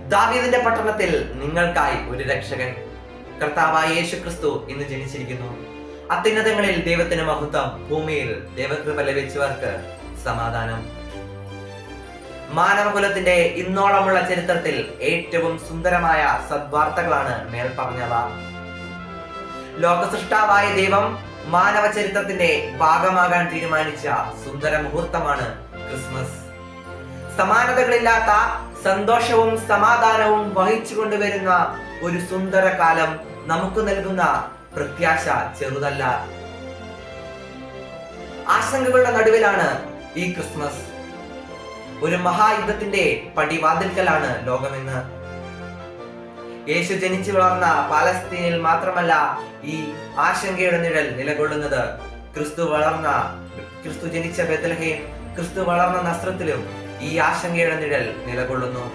ദാവീദിന്റെ പട്ടണത്തിൽ നിങ്ങൾക്കായി ഒരു രക്ഷകൻ, കർത്താവായ യേശു ക്രിസ്തു ഇന്ന് ജനിച്ചിരിക്കുന്നു. അത്യുന്നതങ്ങളിൽ ദൈവത്തിന് മഹത്വം, ഭൂമിയിൽ ദൈവകൃപ ലഭിച്ചവർക്ക് സമാധാനം. മാനവകുലത്തിന്റെ ഇന്നോളമുള്ള ചരിത്രത്തിൽ ഏറ്റവും സുന്ദരമായ സദ്വാർത്തകളാണ് മേൽപ്പറഞ്ഞവ. ലോകസൃഷ്ടാവായ ദൈവം മാനവ ചരിത്രത്തിന്റെ ഭാഗമാകാൻ തീരുമാനിച്ച സുന്ദര മുഹൂർത്തമാണ് ക്രിസ്മസ്. സമാനതകളില്ലാത്ത സന്തോഷവും സമാധാനവും വഹിച്ചു കൊണ്ടുവരുന്ന ഒരു സുന്ദര കാലം നമുക്ക് നൽകുന്ന പ്രത്യാശ ചെറുതല്ല. ആശങ്കകളുടെ നടുവിലാണ് ഈ ക്രിസ്മസ്. ഒരു മഹായുദ്ധത്തിന്റെ പടിവാതിൽക്കലാണ് ലോകമെന്ന്. യേശു ജനിച്ചു വളർന്ന പാലസ്തീനിൽ മാത്രമല്ല ഈ ആശങ്കയുടെ നിഴൽ നിലകൊള്ളുന്നത്. ക്രിസ്തു ജനിച്ച ബെത്ലഹേം, ക്രിസ്തു വളർന്ന നസ്രത്തിലും ഈ ആശങ്കയുടെ നിഴൽ നിലകൊള്ളുന്നു.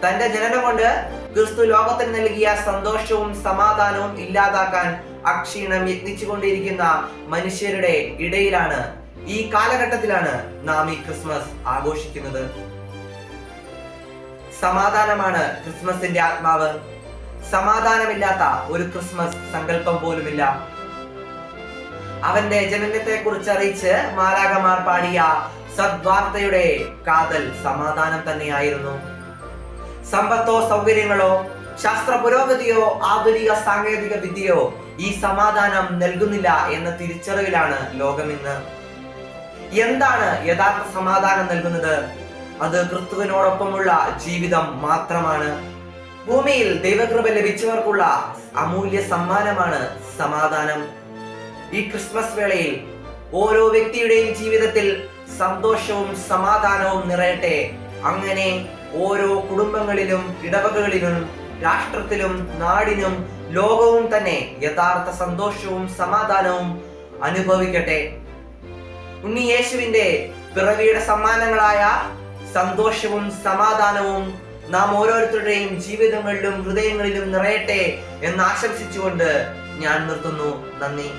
തന്റെ ജനനം കൊണ്ട് ക്രിസ്തു ലോകത്തിന് നൽകിയ സന്തോഷവും സമാധാനവും ഇല്ലാതാക്കാൻ അക്ഷീണം യത്നിച്ചുകൊണ്ടിരിക്കുന്ന മനുഷ്യരുടെ ഇടയിലാണ്, ഈ കാലഘട്ടത്തിലാണ് നാം ഈ ക്രിസ്മസ് ആഘോഷിക്കുന്നത്. സമാധാനമാണ് ക്രിസ്മസിന്റെ ആത്മാവ്. സമാധാനമില്ലാത്ത ഒരു ക്രിസ്മസ് സങ്കല്പം പോലുമില്ല. അവന്റെ ജനനത്തെ കുറിച്ച് അറിയിച്ച് മാലാഖമാർ പാടിയ സദ്വാർത്തയുടെ കാതൽ സമാധാനം തന്നെയായിരുന്നു. സമ്പത്തോ സൗകര്യങ്ങളോ ശാസ്ത്ര പുരോഗതിയോ ആധുനിക സാങ്കേതിക വിദ്യയോ ഈ സമാധാനം നൽകുന്നില്ല എന്ന തിരിച്ചറിവിലാണ് ലോകമിന്ന്. എന്താണ് യഥാർത്ഥ സമാധാനം നൽകുന്നത്? അത് ക്രിസ്തുവിനോടൊപ്പമുള്ള ജീവിതം മാത്രമാണ്. ഭൂമിയിൽ ദൈവകൃപ ലഭിച്ചവർക്കുള്ള അമൂല്യ സമ്മാനമാണ് സമാധാനം. ഈ ക്രിസ്മസ് വേളയിൽ ഓരോ വ്യക്തിയുടെയും ജീവിതത്തിൽ സന്തോഷവും സമാധാനവും നിറയട്ടെ. അങ്ങനെ ഓരോ കുടുംബങ്ങളിലും ഇടവകകളിലും രാഷ്ട്രത്തിലും നാടിനും ലോകവും തന്നെ യഥാർത്ഥ സന്തോഷവും സമാധാനവും അനുഭവിക്കട്ടെ. ഉണ്ണി യേശുവിന്റെ പിറവിയുടെ സമ്മാനങ്ങളായ സന്തോഷവും സമാധാനവും നാം ഓരോരുത്തരുടെയും ജീവിതങ്ങളിലും ഹൃദയങ്ങളിലും നിറയട്ടെ എന്ന് ആശംസിച്ചുകൊണ്ട് ഞാൻ നിർത്തുന്നു. നന്ദി.